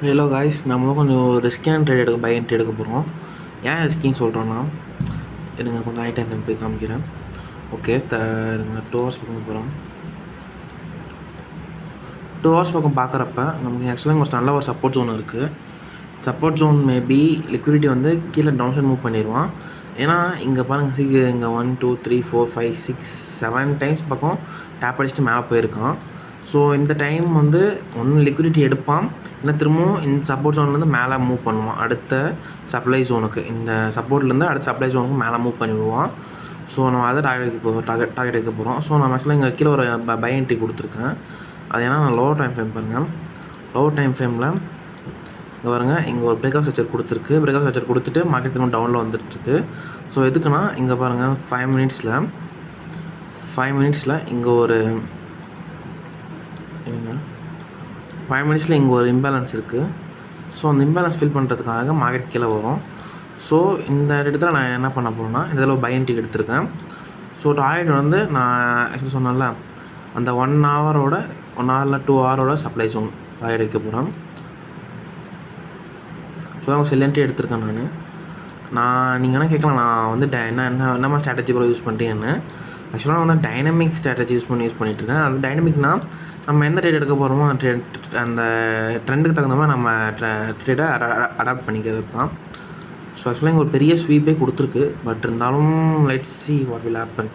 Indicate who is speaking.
Speaker 1: Hello guys, நம்மளும் கொஞ்சம் ரிஸ்கியான trade by and trade எடுக்க போகிறோம். ஏன் ரிஸ்கின்னு சொல்கிறோன்னா, எனக்கு கொஞ்சம் ஐட்டம் போய் காமிக்கிறேன். ஓகே, இருங்க 2 ஹவர்ஸ் பக்கம் போகிறோம். 2 ஹவர்ஸ் பக்கம் பார்க்குறப்ப நமக்கு ஆக்சுவலாக கொஞ்சம் நல்ல ஒரு சப்போர்ட் ஜோன் இருக்குது. சப்போர்ட் ஜோன் மேபி லிக்விடிட்டி வந்து கீழே டவுன் சைட் மூவ் பண்ணிடுவான். ஏன்னா இங்கே பாருங்கள், இங்கே 1 2 3 4 5 6 7 டைம்ஸ் பக்கம் டேப் அடிச்சுட்டு மேலே போயிருக்கான். ஸோ இந்த டைம் வந்து ஒன்று லிக்விடிட்டி எடுப்பான், இல்லை திரும்பவும் இந்த சப்போர்ட் ஜோன்லேருந்து மேலே மூவ் பண்ணுவான். அடுத்த சப்ளை ஜோனுக்கு, இந்த சப்போர்ட்லேருந்து அடுத்த சப்ளை ஜோனுக்கு மேலே மூவ் பண்ணி விடுவான். ஸோ நம்ம அதை டார்கெட் எடுக்க போகிறோம். ஸோ நம்ம ஆக்சுவலாக இங்கே கீழே ஒரு பை என்ட்ரி கொடுத்துருக்கேன். அது ஏன்னா நான் லோவர் டைம் ஃப்ரேம் பாருங்கள். லோவர் டைம் ஃப்ரேமில் இங்கே பாருங்கள், இங்கே ஒரு பிரேக்அப் ஸ்ட்ரக்சர் கொடுத்துருக்கு. பிரேக்அப் ஸ்ட்ரக்சர் கொடுத்துட்டு மார்க்கெட் திரும்ப டவுனில் வந்துட்டுருக்கு. ஸோ எதுக்குன்னா இங்கே பாருங்கள், 5 மினிட்ஸில் இங்கே ஒரு 5 மினிட்ஸில் இங்கே ஒரு இம்பேலன்ஸ் இருக்குது. ஸோ அந்த இம்பேலன்ஸ் ஃபில் பண்ணுறதுக்காக மார்க்கெட் கீழே வரும். ஸோ இந்த இடத்துல நான் என்ன பண்ண போகிறேன்னா, இந்த இதில் பை என்ட்ரி எடுத்திருக்கேன். ஸோ டார்கெட் வந்து நான் ஆக்சுவலி சொன்னேன்ல, அந்த 1 ஹவரோட 1 ஹவரில் 2 ஹவரோட சப்ளை ஜோன் பை எடுக்க போகிறேன். ஸோ அவங்க செல்லன்ட்டி எடுத்திருக்கேன். நீங்கள் என்ன கேட்கலாம், நான் வந்து என்ன ஸ்ட்ராட்டஜி ப்ரோ யூஸ் பண்ணுறீங்கன்னு. ஆக்சுவலாக நான் வந்து டைனமிக் ஸ்ட்ராட்டஜி யூஸ் பண்ணிகிட்ருக்கேன். அது டைனமிக்னால் நம்ம எந்த ட்ரேட் எடுக்க போகிறோமோ அந்த ட்ரெண்டுக்கு தகுந்த மாதிரி நம்ம ட்ரேடை அடாப்ட் பண்ணிக்கிறது தான். ஸோ ஆக்சுவலாக இங்கே ஒரு பெரிய ஸ்வீப்பே கொடுத்துருக்கு. பட் இருந்தாலும் let's see what will happen.